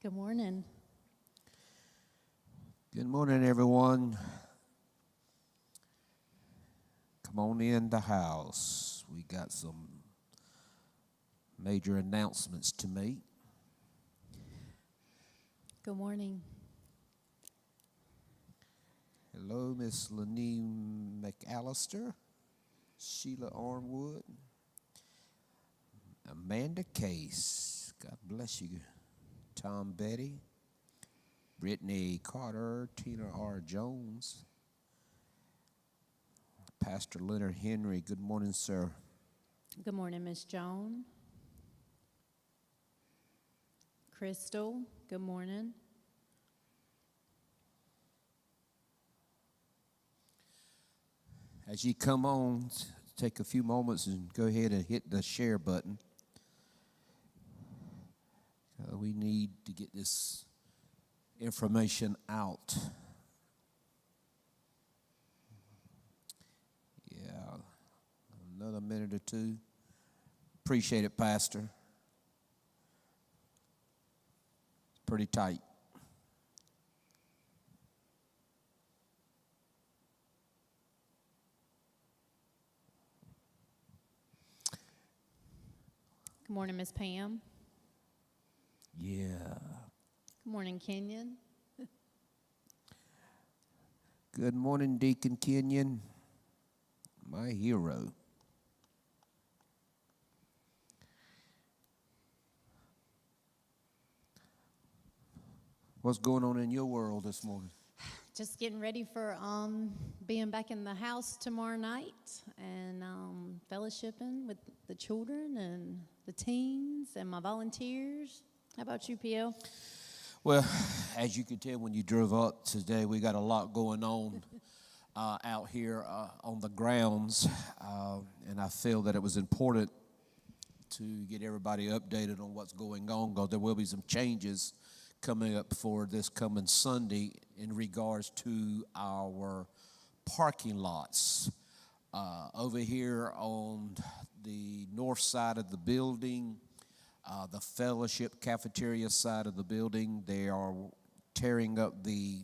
Good morning. Good morning, everyone. Come on in the house. We got some major announcements to make. Good morning. Hello, Miss Lenine McAllister, Sheila Arnwood, Amanda Case. God bless you. Tom Betty, Brittany Carter, Tina R. Jones, Pastor Leonard Henry. Good morning, sir. Good morning, Miss Joan. Crystal, good morning. As you come on, take a few moments and go ahead and hit the share button. We need to get this information out. Yeah, another minute or two. Appreciate it, Pastor. It's pretty tight. Good morning, Miss Pam. Yeah. Good morning, Kenyon. Good morning, Deacon Kenyon, my hero. What's going on in your world this morning? Just getting ready for being back in the house tomorrow night and fellowshipping with the children and the teens and my volunteers. How about you, P.O.? Well, as you can tell when you drove up today, we got a lot going on out here on the grounds, and I feel that it was important to get everybody updated on what's going on because there will be some changes coming up for this coming Sunday in regards to our parking lots. Over here on the north side of the building, the fellowship cafeteria side of the building, they are tearing up the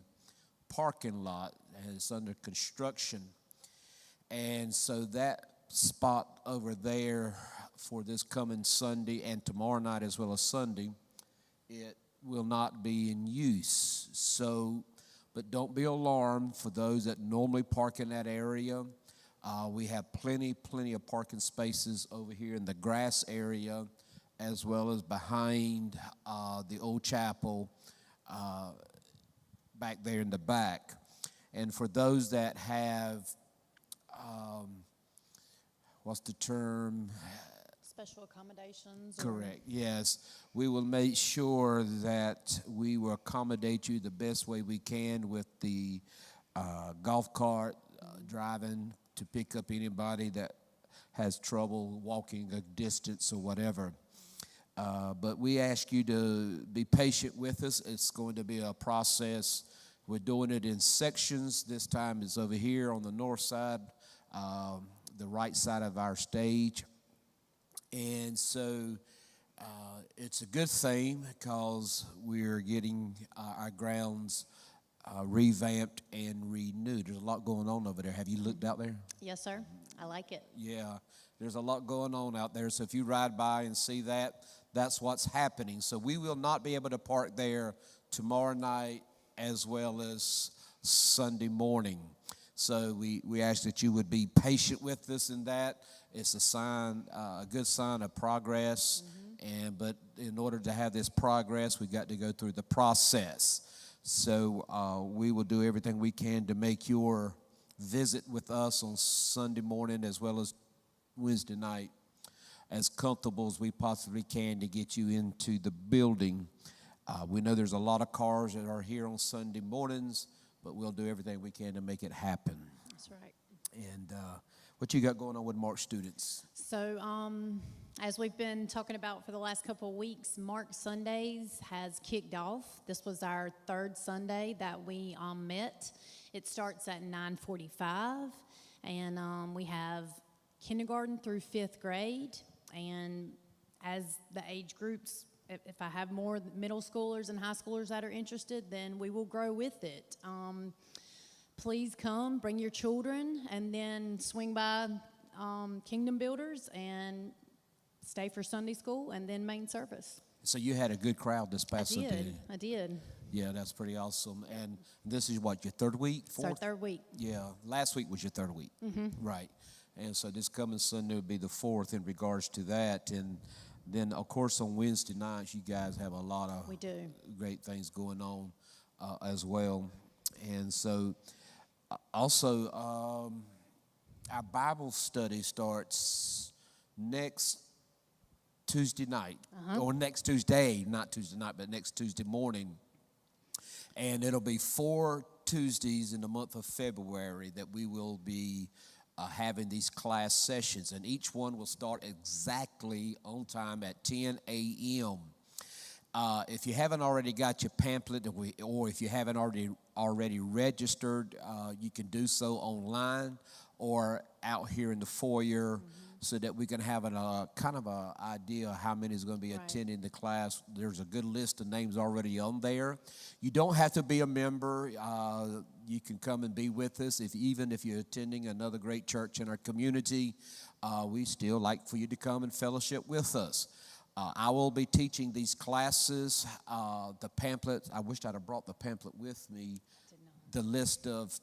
parking lot, and it's under construction. And so that spot over there for this coming Sunday and tomorrow night as well as Sunday, it will not be in use. So, but don't be alarmed for those that normally park in that area. We have plenty of parking spaces over here in the grass area, as well as behind the old chapel back there in the back. And for those that have, what's the term? Special accommodations? Correct, yes. We will make sure that we will accommodate you the best way we can with the golf cart driving to pick up anybody that has trouble walking a distance or whatever. But we ask you to be patient with us. It's going to be a process. We're doing it in sections. This time it's over here on the north side, the right side of our stage. And so it's a good thing because we're getting our grounds revamped and renewed. There's a lot going on over there. Have you looked out there? Yes, sir. I like it. Yeah, there's a lot going on out there. So if you ride by and see that, that's what's happening. So we will not be able to park there tomorrow night as well as Sunday morning. So we ask that you would be patient with us in that. It's a sign, a good sign of progress. But in order to have this progress, we got to go through the process. So we will do everything we can to make your visit with us on Sunday morning as well as Wednesday night as comfortable as we possibly can to get you into the building. We know there's a lot of cars that are here on Sunday mornings, but we'll do everything we can to make it happen. That's right. And what you got going on with Mark students? So, as we've been talking about for the last couple of weeks, Mark Sundays has kicked off. This was our third Sunday that we met. It starts at 9:45, and we have kindergarten through fifth grade. And as the age groups if I have more middle schoolers and high schoolers that are interested, then we will grow with it. Please come, bring your children, and then swing by Kingdom Builders and stay for Sunday school and then main service. So you had a good crowd this past Sunday. I did. Yeah, that's pretty awesome. And this is what, your third week? It's our third week. Yeah, last week was your third week. Mm-hmm. Right. And so this coming Sunday will be the fourth in regards to that. And then, of course, on Wednesday nights, you guys have a lot of great things going on as well. And so also, our Bible study starts next Tuesday night, or next Tuesday, not Tuesday night, but next Tuesday morning. And it'll be 4 Tuesdays in the month of February that we will be having these class sessions. And each one will start exactly on time at 10 a.m. If you haven't already got your pamphlet, or if you haven't already registered, you can do so online or out here in the foyer, so that we can have a kind of an idea of how many is going to be attending the class. There's a good list of names already on there. You don't have to be a member. You can come and be with us. Even if you're attending another great church in our community, we still like for you to come and fellowship with us. I will be teaching these classes. The pamphlet, I wished I'd have brought the pamphlet with me. The list of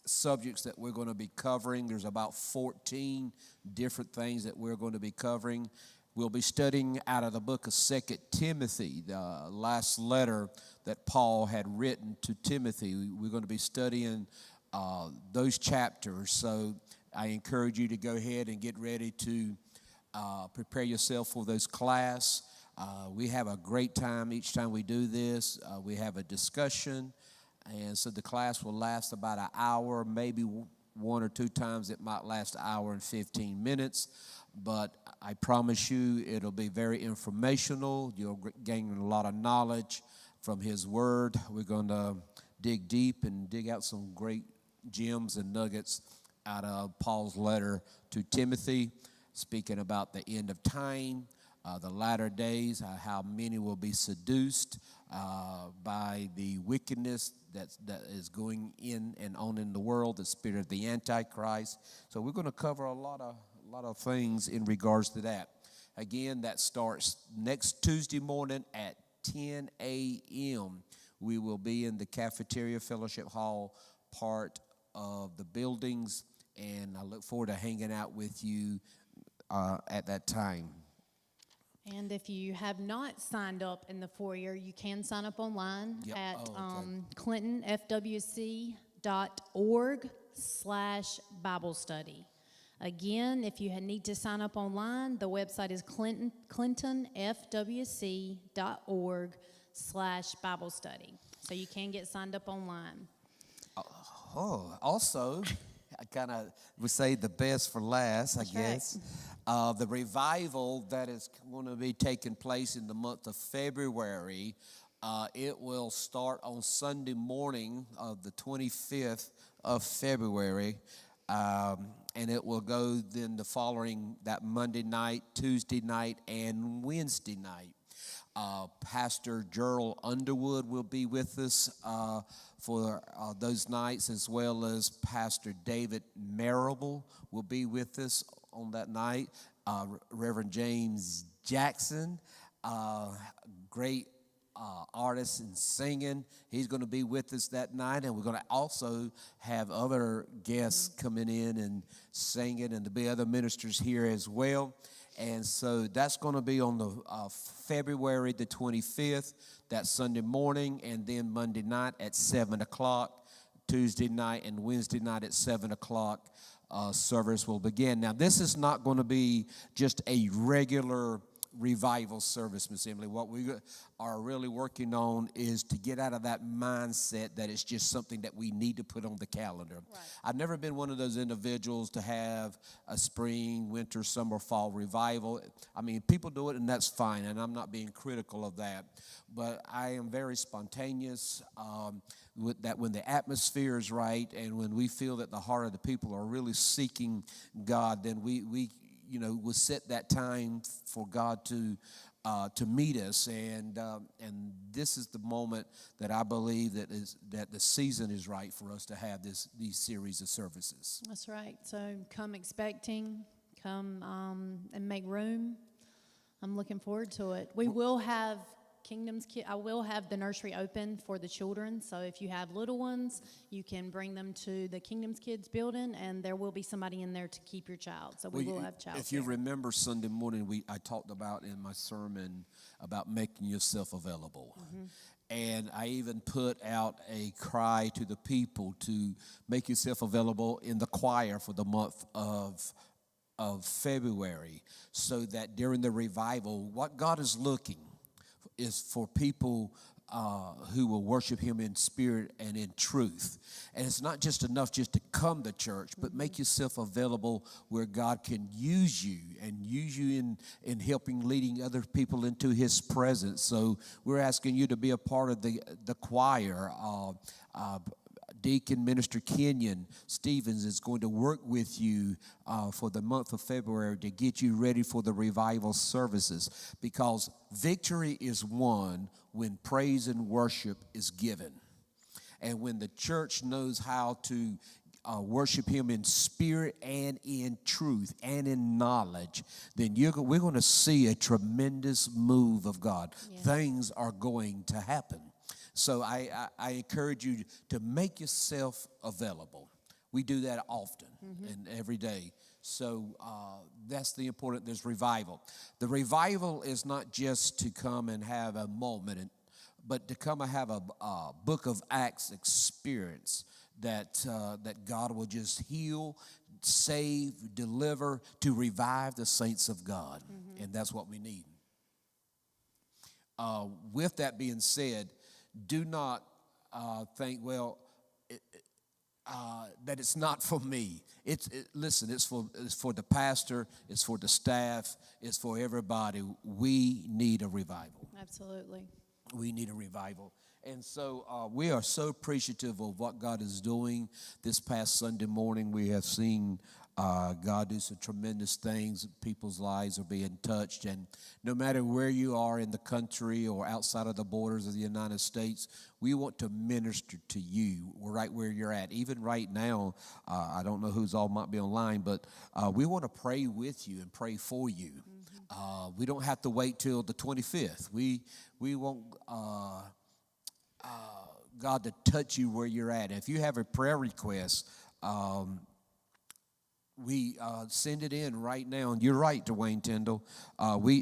subjects that we're going to be covering. There's about 14 different things that we're going to be covering. We'll be studying out of the book of 2 Timothy, the last letter that Paul had written to Timothy. We're going to be studying those chapters. So I encourage you to go ahead and get ready to prepare yourself for those class. We have a great time each time we do this. We have a discussion. And so the class will last about an hour, maybe one or two times it might last an hour and 15 minutes. But I promise you it'll be very informational. You'll gain a lot of knowledge from his word. We're going to dig deep and dig out some great gems and nuggets out of Paul's letter to Timothy, speaking about the end of time, the latter days, how many will be seduced by the wickedness that is going in and on in the world, the spirit of the Antichrist. So we're going to cover a lot of things in regards to that. Again, that starts next Tuesday morning at 10 a.m. We will be in the cafeteria fellowship hall part of the buildings, and I look forward to hanging out with you at that time. And if you have not signed up in the foyer, you can sign up online at clintonfwc.org/Bible study. Again, if you need to sign up online, the website is clintonfwc.org/Bible study. So you can get signed up online. Also, I kind of would say the best for last, I guess. The revival that is going to be taking place in the month of February, it will start on Sunday morning of the 25th of February, and it will go then the following, that Monday night, Tuesday night, and Wednesday night. Pastor Gerald Underwood will be with us for those nights, as well as Pastor David Marable will be with us on that night. Reverend James Jackson, great artist in singing, he's going to be with us that night, and we're going to also have other guests coming in and singing, and there'll be other ministers here as well. And so that's going to be on the February the 25th, that Sunday morning, and then Monday night at 7 o'clock, Tuesday night and Wednesday night at 7 o'clock, service will begin. Now, this is not going to be just a regular revival service, Miss Emily. What we are really working on is to get out of that mindset that it's just something that we need to put on the calendar. Right. I've never been one of those individuals to have a spring, winter, summer, fall revival. I mean, people do it, and that's fine, and I'm not being critical of that. But I am very spontaneous with that when the atmosphere is right and when we feel that the heart of the people are really seeking God, then we we'll set that time for God to to meet us, and this is the moment that I believe that the season is right for us to have these series of services. That's right. So come expecting, come and make room. I'm looking forward to it. We will have I will have the nursery open for the children. So if you have little ones, you can bring them to the Kingdom's Kids building, and there will be somebody in there to keep your child. So we will have child. If you remember Sunday morning, I talked about in my sermon about making yourself available. Mm-hmm. And I even put out a cry to the people to make yourself available in the choir for the month of February, so that during the revival, what God is looking is for people who will worship him in spirit and in truth. And it's not just enough just to come to church, but make yourself available where God can use you in helping, leading other people into his presence. So we're asking you to be a part of the choir. Deacon Minister Kenyon Stevens is going to work with you for the month of February to get you ready for the revival services, because victory is won when praise and worship is given. And when the church knows how to worship him in spirit and in truth and in knowledge, then we're going to see a tremendous move of God. Yeah. Things are going to happen. So I encourage you to make yourself available. We do that often and every day. So that's the important. There's revival. The revival is not just to come and have a moment, but to come and have a Book of Acts experience that God will just heal, save, deliver, to revive the saints of God. Mm-hmm. And that's what we need. With that being said, do not think, that it's not for me. Listen, it's for the pastor, it's for the staff, it's for everybody. We need a revival. Absolutely. We need a revival. And so we are so appreciative of what God is doing. This past Sunday morning, we have seen God do some tremendous things. People's lives are being touched. And no matter where you are in the country or outside of the borders of the United States, we want to minister to you right where you're at. Even right now, I don't know who's all might be online, but we want to pray with you and pray for you. Mm-hmm. We don't have to wait till the 25th. We want God to touch you where you're at. If you have a prayer request, we send it in right now. And you're right, Dwayne Tyndall.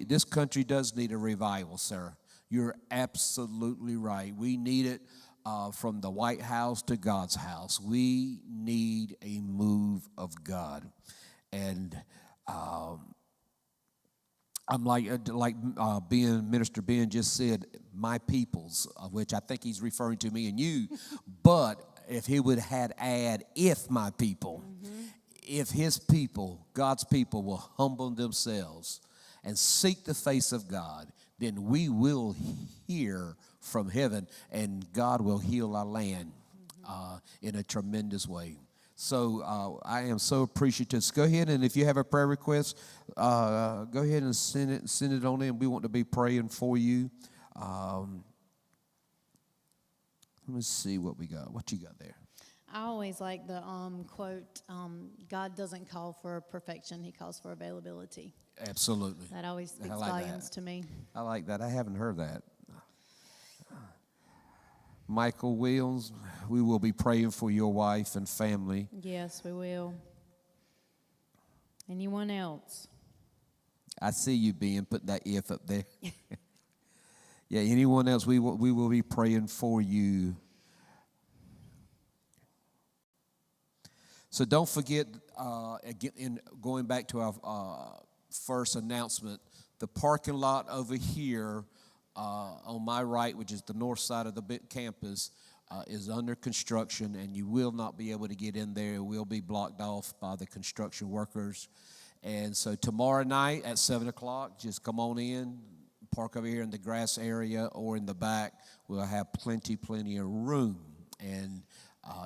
This country does need a revival, sir. You're absolutely right. We need it from the White House to God's house. We need a move of God. And I'm like Minister Ben just said, my peoples, which I think he's referring to me and you. But if he would had add, if my people, if his people, God's people, will humble themselves and seek the face of God, then we will hear from heaven and God will heal our land in a tremendous way. So I am so appreciative. So go ahead, and if you have a prayer request, go ahead and send it on in. We want to be praying for you. Let me see what we got. What you got there? I always like the quote, God doesn't call for perfection, he calls for availability. Absolutely. That always speaks volumes to me. I like that. I haven't heard that. Michael Wills, we will be praying for your wife and family. Yes, we will. Anyone else? I see you putting that if up there. Yeah, anyone else, we will be praying for you. So don't forget, again, going back to our first announcement, the parking lot over here on my right, which is the north side of the campus, is under construction, and you will not be able to get in there. It will be blocked off by the construction workers. And so tomorrow night at 7 o'clock, just come on in, park over here in the grass area or in the back. We'll have plenty of room and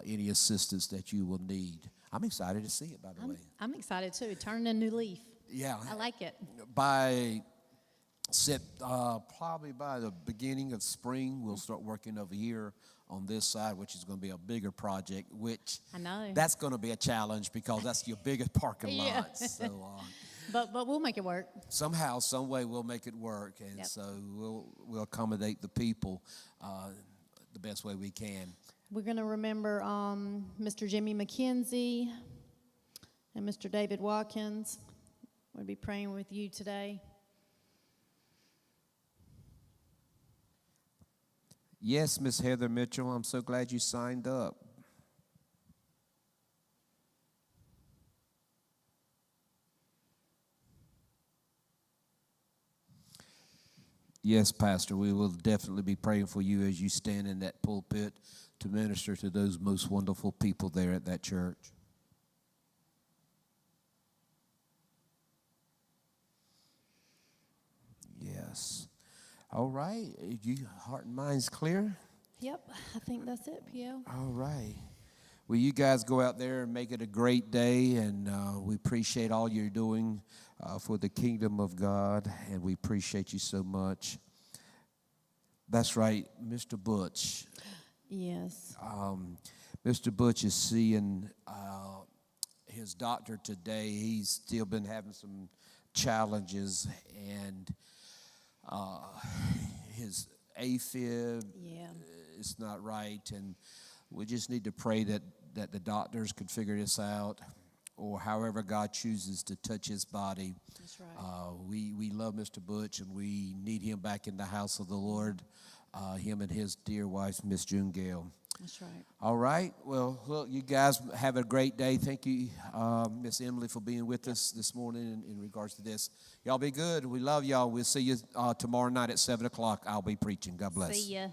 any assistance that you will need. I'm excited to see it, by the way. I'm excited, too. Turning a new leaf. Yeah. I like it. By Probably by the beginning of spring, we'll start working over here on this side, which is going to be a bigger project, which I know. that's going to be a challenge because that's your biggest parking Yeah. lot. So But we'll make it work. somehow, some way, we'll make it work, and Yep. so we'll accommodate the people the best way we can. We're going to remember Mr. Jimmy McKenzie and Mr. David Watkins. We'll be praying with you today. Yes, Miss Heather Mitchell, I'm so glad you signed up. Yes, Pastor, we will definitely be praying for you as you stand in that pulpit to minister to those most wonderful people there at that church. Yes. All right. You heart and mind's clear? Yep, I think that's it, P.O. All right. Well, you guys go out there and make it a great day, and we appreciate all you're doing for the kingdom of God, and we appreciate you so much. That's right, Mr. Butch. Yes. Mr. Butch is seeing his doctor today. He's still been having some challenges, and his AFib is not right, and we just need to pray that the doctors could figure this out, or however God chooses to touch his body. That's right. We love Mr. Butch, and we need him back in the house of the Lord, him and his dear wife, Miss June Gale. That's right. All right. Well, look, you guys have a great day. Thank you, Miss Emily, for being with us this morning in regards to this. Y'all be good. We love y'all. We'll see you tomorrow night at 7 o'clock. I'll be preaching. God bless. See ya.